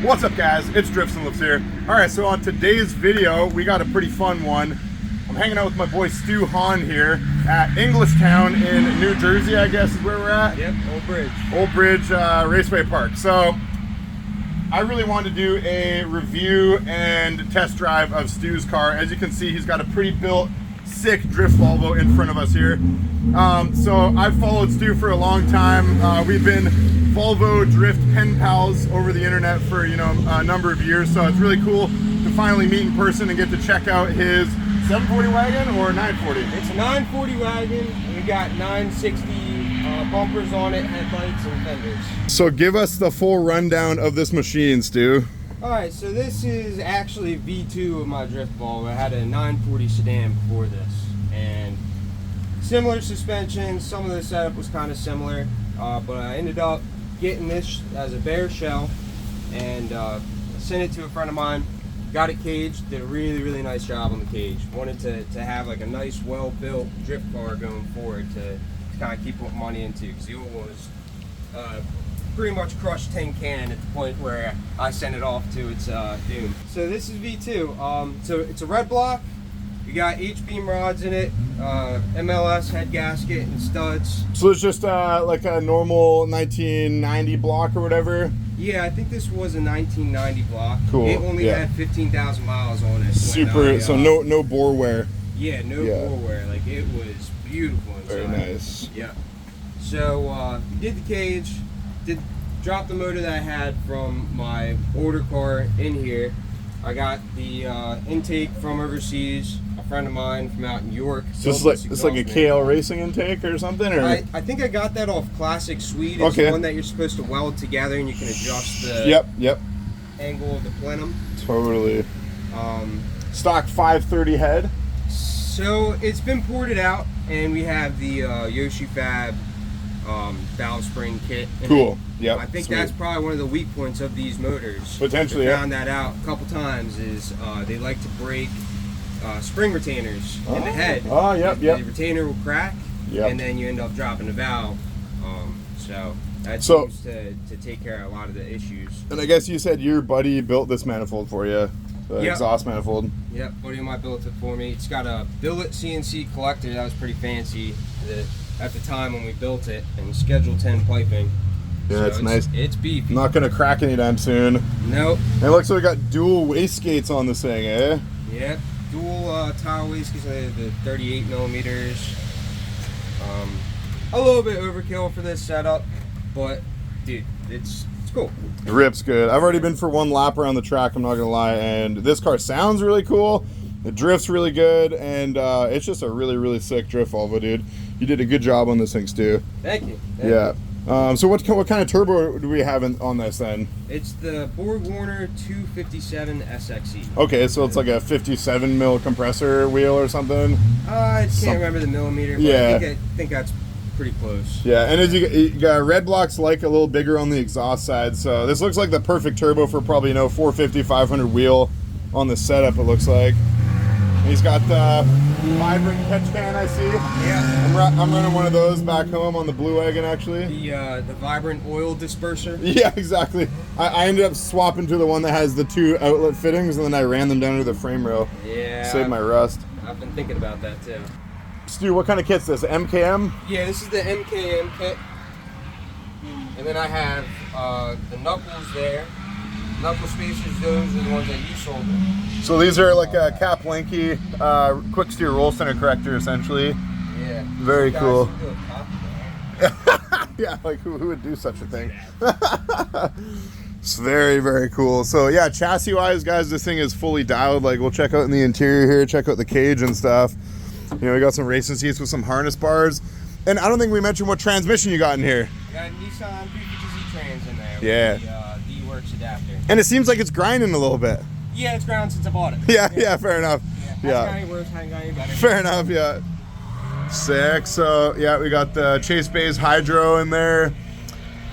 What's up, guys? It's Drifts and Lifts here. Alright, so on today's video, we got a pretty fun one. I'm hanging out with my boy Stu Hahn here at Englishtown in New Jersey, I guess is where we're at. Yep, Old Bridge. Old Bridge Raceway Park. So, I really wanted to do a review and test drive of Stu's car. As you can see, he's got a pretty built, sick drift Volvo in front of us here. So I've followed Stu for a long time. We've been Volvo drift pen pals over the internet for, you know, a number of years. So it's really cool to finally meet in person and get to check out his 740 wagon or 940. It's a 940 wagon. We got 960 bumpers on it, headlights and fenders. So give us the full rundown of this machine, Stu. Alright, so this is actually V2 of my drift Volvo. I had a 940 sedan before this, and similar suspension. Some of the setup was kind of similar, but I ended up getting this as a bare shell and sent it to a friend of mine. Got it caged, did a really nice job on the cage. Wanted to have like a nice, well-built drift car going forward to kind of keep putting money into, because the old one was pretty much crushed tin can at the point where I sent it off to its doom. So this is V2. So it's a red block. You got H-beam rods in it, MLS head gasket and studs. So it's just like a normal 1990 block or whatever? Yeah, I think this was a 1990 block. Cool. It only had 15,000 miles on it. Super, so no bore wear. Yeah, no bore wear. Like, it was beautiful inside. Very nice. Yeah. So, did the cage, dropped the motor that I had from my older car in here. I got the intake from overseas. A friend of mine from out in York. So it's like a KL Racing intake or something? Or? I think I got that off Classic Swede. It's the one that you're supposed to weld together and you can adjust the angle of the plenum. Totally. Stock 530 head? So it's been ported out, and we have the Yoshi Fab valve spring kit. Cool. Yeah. I think that's probably one of the weak points of these motors. Potentially, I found that out a couple times. Is they like to break spring retainers in the head. Oh, yep. The retainer will crack, and then you end up dropping the valve. So that seems to take care of a lot of the issues. And I guess you said your buddy built this manifold for you. The exhaust manifold. Yep, buddy of mine built it for me. It's got a billet CNC collector that was pretty fancy at the time when we built it, and Schedule 10 piping. Yeah, so it's nice. It's beefy. Not gonna crack anytime soon. Nope. And it looks like we got dual wastegates on this thing, eh? Yep, dual tile wastegates, the 38 millimeters. A little bit overkill for this setup, but dude, it's cool. The rip's good. I've already been for one lap around the track, I'm not gonna lie, and this car sounds really cool. It drifts really good, and it's just a really sick drift Volvo, dude. You did a good job on this thing, Stu. Thank you. So what kind of turbo do we have on this then? It's the Borg Warner 257 SXE. Okay, so it's like a 57 mil compressor wheel or something? I can't remember the millimeter, but I think that's pretty close. Yeah, and as you got red blocks like a little bigger on the exhaust side, so this looks like the perfect turbo for probably, 450, 500 wheel on the setup, it looks like. He's got the vibrant catch can, I see. Yeah. I'm running one of those back home on the Blue Wagon, actually. The vibrant oil disperser. Yeah, exactly. I ended up swapping to the one that has the 2 outlet fittings, and then I ran them down to the frame rail. Yeah. Saved my rust. I've been thinking about that too. Stu, what kind of kit's this? MKM? Yeah, this is the MKM kit. And then I have the knuckles there. Knuckle spacers, those are the ones that you sold me. So these are like a cap lanky quick steer roll center corrector, essentially. Yeah. Very cool. Yeah, like who would do such a thing? It's very cool. So yeah, chassis wise, guys, this thing is fully dialed. Like, we'll check out in the interior here, check out the cage and stuff. We got some racing seats with some harness bars. And I don't think we mentioned what transmission you got in here. I got a Nissan 350Z trans in there. Yeah. With the D-Works adapter. And it seems like it's grinding a little bit. Yeah, it's ground since I bought it. Yeah, fair enough. Hasn't got any worse, hasn't got any better. Fair enough, yeah. Sick. So yeah, we got the Chase Bays Hydro in there.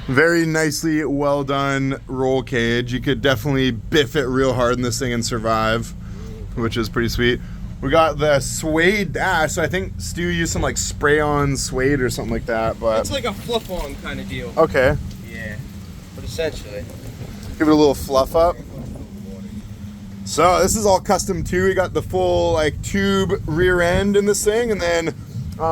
Very nicely well done roll cage. You could definitely biff it real hard in this thing and survive, which is pretty sweet. We got the suede dash, so I think Stu used some like spray-on suede or something like that. But it's like a flip-on kind of deal. Okay. Yeah, but essentially. Give it a little fluff up. So this is all custom too. We got the full like tube rear end in this thing, and then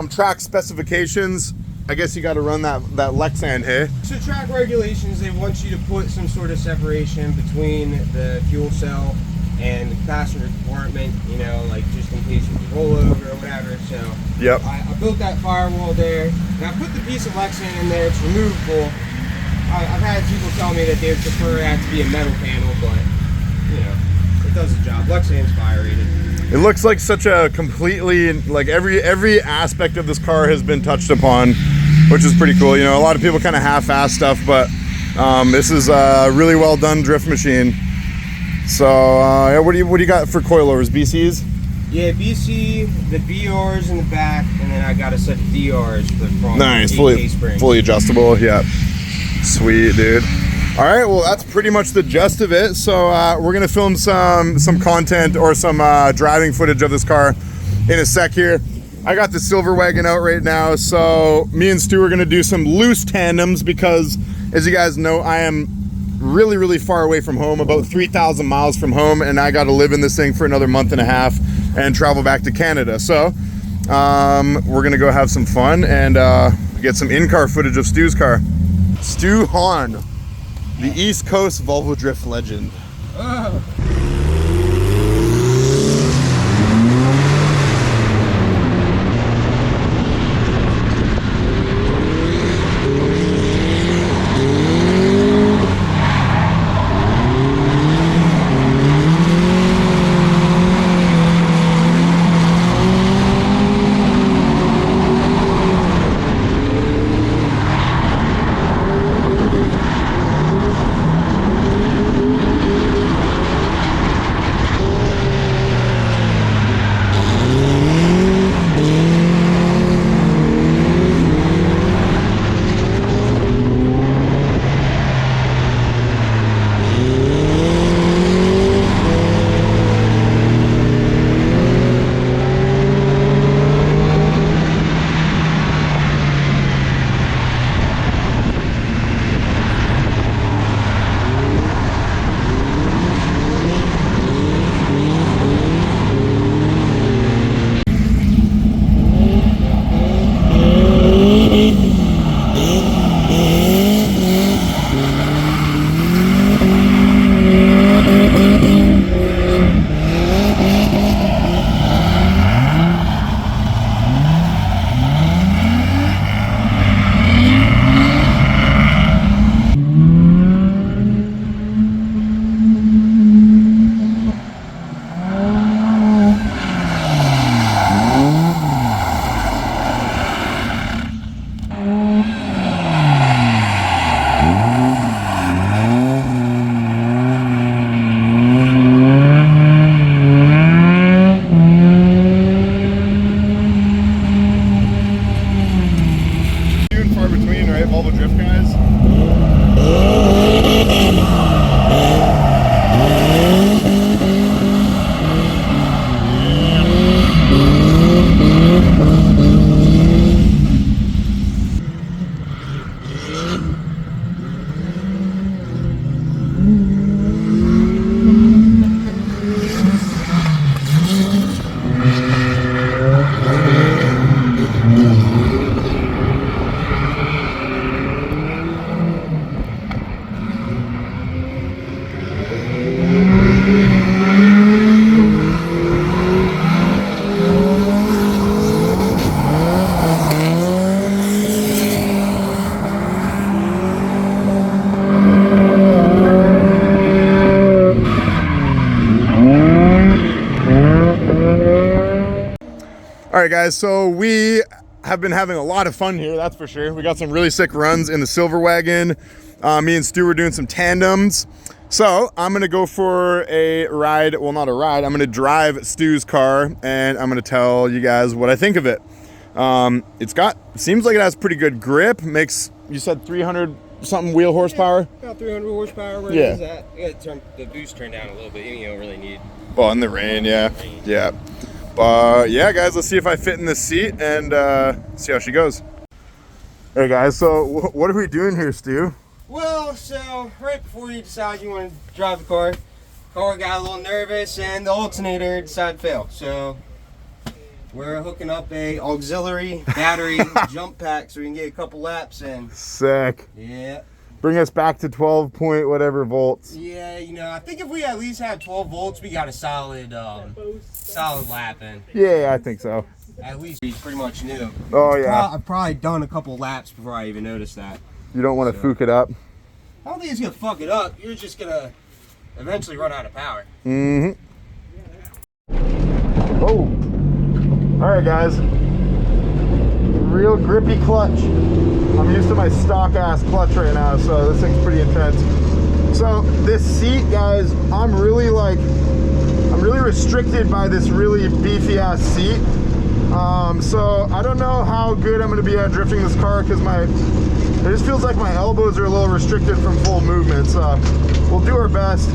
track specifications. I guess you got to run that Lexan, hey? So track regulations, they want you to put some sort of separation between the fuel cell and the passenger compartment, you know, like just in case you roll over or whatever. So yep. I built that firewall there, and I put the piece of Lexan in there. It's removable. I've had people tell me that they would prefer that to be a metal panel, but you know, it does the job. Lexan's fire rated. It looks like such a completely, like every aspect of this car has been touched upon, which is pretty cool. You know, a lot of people kind of half-ass stuff, but this is a really well done drift machine. So yeah, what do you got for coilovers? BCs? Yeah, BC, the BRs in the back, and then I got a set of DRs for the front. Nice, fully adjustable. Yeah, sweet, dude. All right, well, that's pretty much the gist of it. So we're gonna film some content or some driving footage of this car in a sec here. I got the silver wagon out right now, so me and Stu are gonna do some loose tandems because, as you guys know, I am really far away from home, about 3,000 miles from home, and I got to live in this thing for another month and a half and travel back to Canada. So we're gonna go have some fun and get some in-car footage of Stu's car. Stu Hahn, the East Coast Volvo drift legend. Oh. All right, guys, so we have been having a lot of fun here, that's for sure. We got some really sick runs in the silver wagon. Me and Stu were doing some tandems. So I'm gonna go for a ride, well, not a ride, I'm gonna drive Stu's car and I'm gonna tell you guys what I think of it. Seems like it has pretty good grip. Makes, you said 300 something wheel horsepower? Yeah, about 300 horsepower, where yeah. Is that? You gotta turn the boost turn down a little bit, you don't really need. Well, in the rain, yeah. Yeah. But yeah, guys, let's see if I fit in this seat and see how she goes. Hey guys, so what are we doing here, Stu? Well, so right before you decide you want to drive the car got a little nervous and the alternator decided to fail. So we're hooking up a auxiliary battery jump pack so we can get a couple laps in. Sick. Yeah. Bring us back to 12 point whatever volts. Yeah, you know, I think if we at least had 12 volts, we got a solid lap in. Yeah, I think so. At least we pretty much knew. Oh yeah. I've probably done a couple laps before I even noticed that. You don't want to fook it up. I don't think it's gonna fuck it up. You're just gonna eventually run out of power. Mm-hmm. Oh. All right, guys. Real grippy clutch. I'm used to my stock ass clutch right now, so this thing's pretty intense. So this seat, guys, I'm really restricted by this really beefy ass seat. So I don't know how good I'm gonna be at drifting this car because it just feels like my elbows are a little restricted from full movement. So we'll do our best.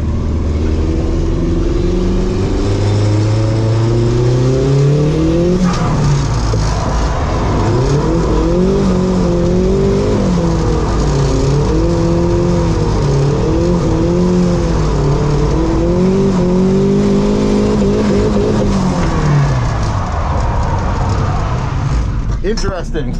Interesting.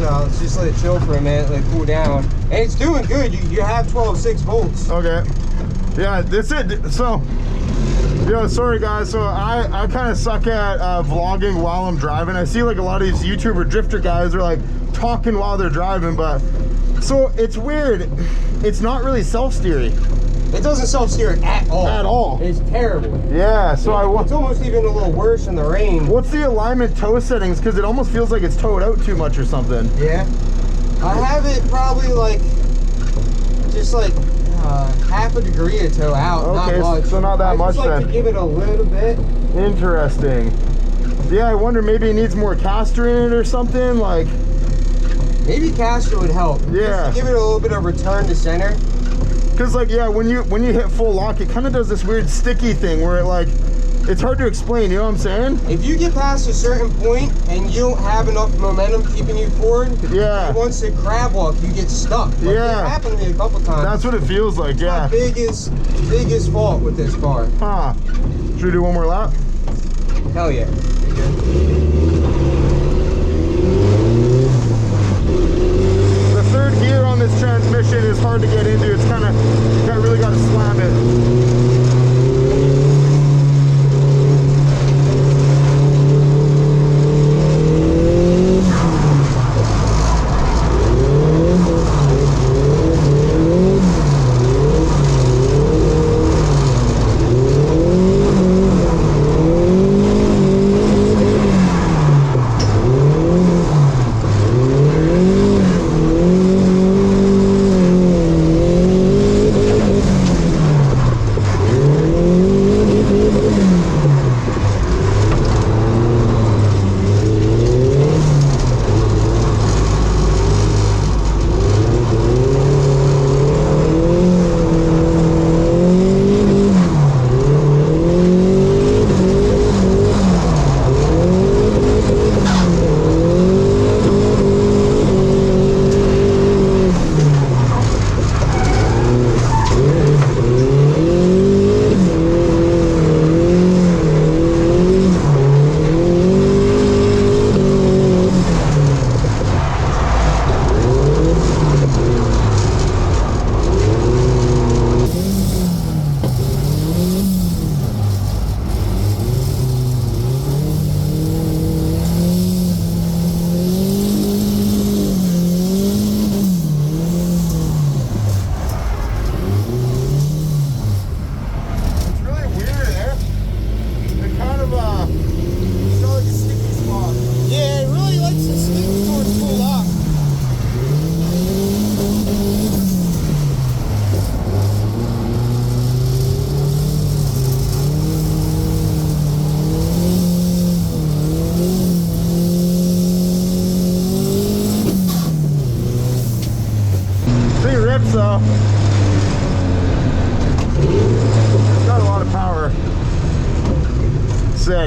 Let's just let it chill for a minute, let it cool down. And it's doing good. You have 12.6 volts. Okay. Yeah, that's it. So, sorry guys. So I kind of suck at vlogging while I'm driving. I see like a lot of these YouTuber drifter guys are like talking while they're driving, but so it's weird. It's not really self-steering. It doesn't self-steer at all. At all. It's terrible. Yeah, so it's almost even a little worse in the rain. What's the alignment toe settings? Because it almost feels like it's towed out too much or something. Yeah. I have it probably just half a degree of toe out. Okay, not much. so not that much then. I just like to give it a little bit. Interesting. Yeah, I wonder maybe it needs more caster in it or something. Like maybe caster would help. Yeah. Just to give it a little bit of return to center. Because when you hit full lock, it kind of does this weird sticky thing where it's hard to explain, you know what I'm saying? If you get past a certain point and you don't have enough momentum keeping you forward, once it crab walk, you get stuck. It happened to me a couple times. That's what it feels like, yeah. It's my biggest fault with this car. Huh. Should we do one more lap? Hell yeah. The third gear on this transmission is hard to get into. It's kind of, really got to slam it.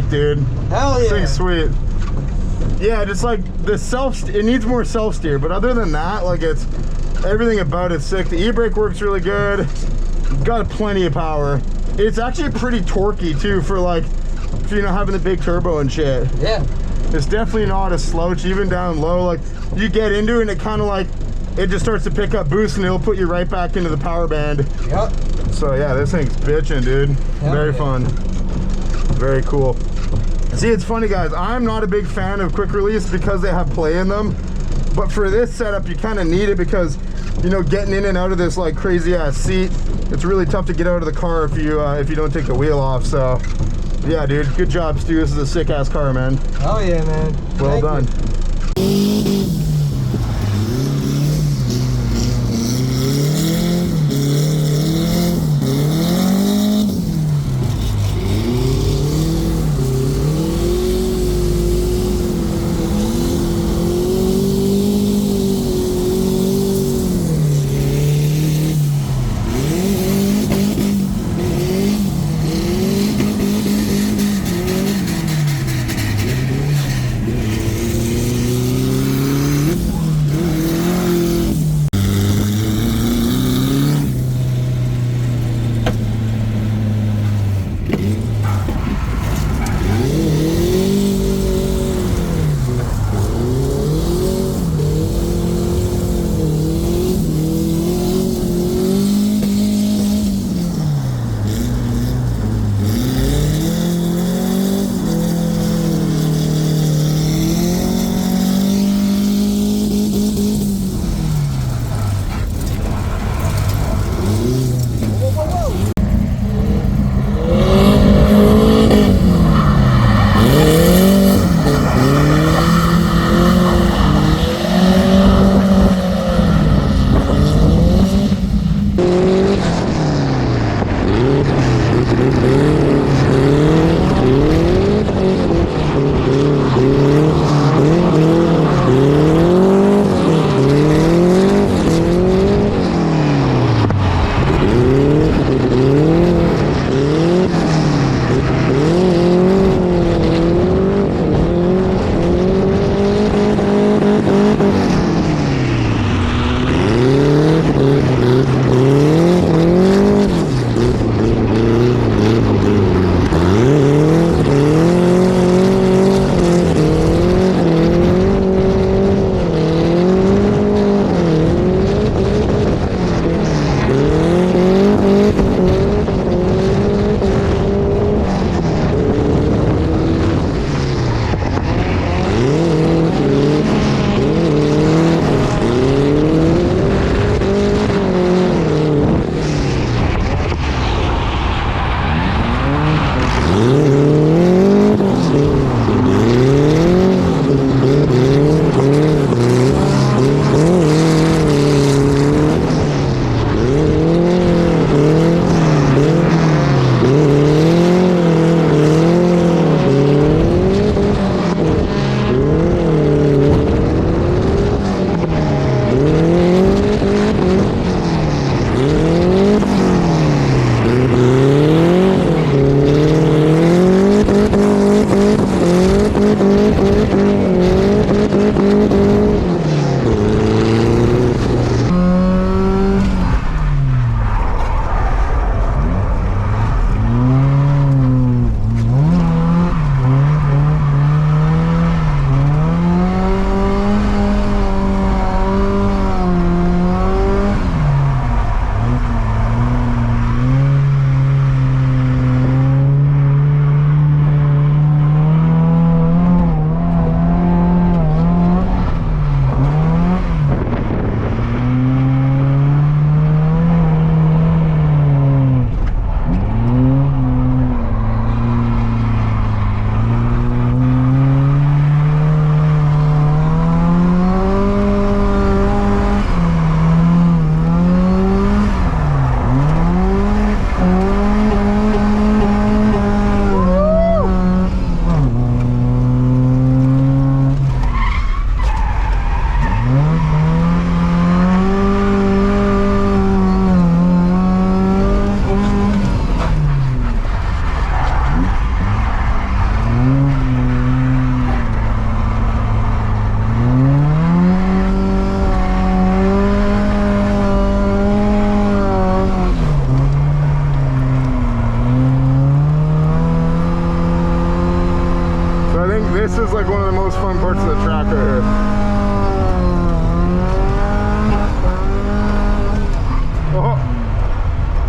sick, dude. Hell yeah. This thing's sweet. Yeah, just like the it needs more self-steer, but other than that, like it's, everything about it's sick. The e-brake works really good. Got plenty of power. It's actually pretty torquey too for like, you know, having the big turbo and shit. Yeah. It's definitely not a slouch, even down low. Like you get into it and it kind of like, it just starts to pick up boost and it'll put you right back into the power band. Yep. So yeah, this thing's bitching, dude. Very fun. Very cool. See, it's funny, guys. I'm not a big fan of quick release because they have play in them. But for this setup, you kind of need it because, you know, getting in and out of this like crazy ass seat, it's really tough to get out of the car if you don't take the wheel off. So yeah, dude, good job, Stu. This is a sick ass car, man. Oh yeah, man. Well done.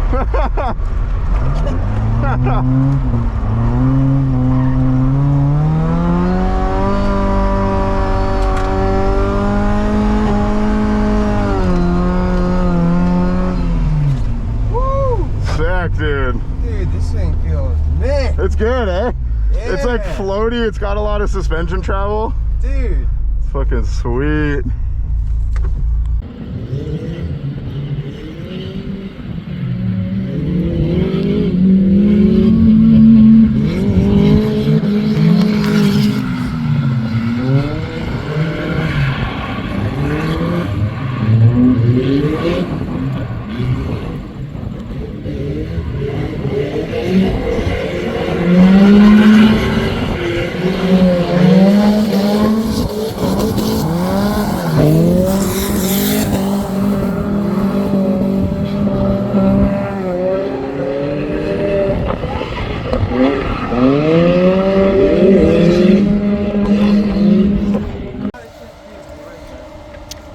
Sick, dude. Dude, this thing feels mint. It's good, eh? Yeah. It's like floaty. It's got a lot of suspension travel. Dude. It's fucking sweet.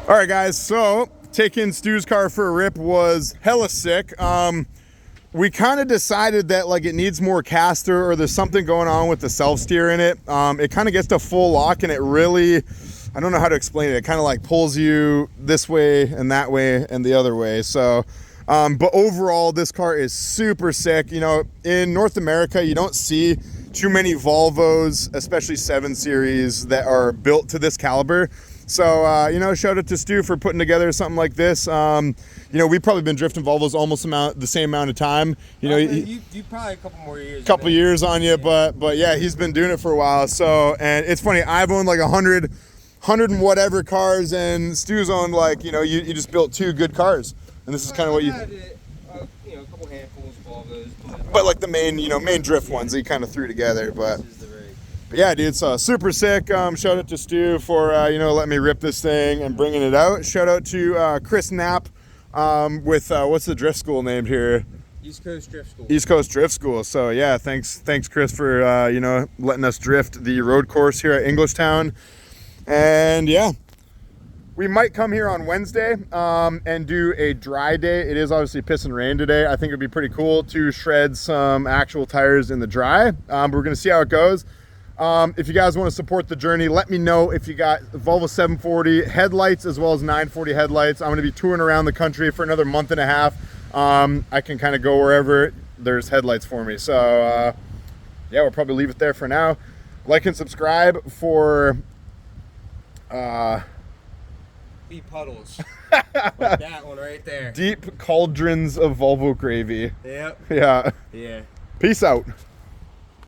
All right, guys, so taking Stu's car for a rip was hella sick. We kind of decided that like it needs more caster, or there's something going on with the self-steer in it. It kind of gets to full lock and it really, I don't know how to explain it. It kind of like pulls you this way and that way and the other way. So, but overall, this car is super sick. You know, in North America, you don't see too many Volvos, especially 7 Series, that are built to this caliber. So, you know, shout out to Stu for putting together something like this. You know, we've probably been drifting Volvos almost the same amount of time. You know, you probably a couple more years. Couple years on you, but yeah, he's been doing it for a while. So, and it's funny, I've owned like 100 and whatever cars, and Stu's owned like, you know, you just built 2 good cars, and this is kind of what you. You know, a couple handfuls of Volvos, but like the main, you know, main drift ones that you kind of threw together, but yeah, dude, it's super sick. Shout out to Stu for, you know, letting me rip this thing and bringing it out. Shout out to Chris Knapp with, what's the drift school named here? East Coast Drift School. East Coast Drift School. So yeah, thanks Chris for, you know, letting us drift the road course here at Englishtown. And yeah, we might come here on Wednesday and do a dry day. It is obviously piss and rain today. I think it'd be pretty cool to shred some actual tires in the dry. But we're gonna see how it goes. If you guys want to support the journey, let me know if you got Volvo 740 headlights as well as 940 headlights. I'm going to be touring around the country for another month and a half. I can kind of go wherever there's headlights for me. So, yeah, we'll probably leave it there for now. Like and subscribe for... Deep puddles. Like that one right there. Deep cauldrons of Volvo gravy. Yep. Yeah. Yeah. Peace out.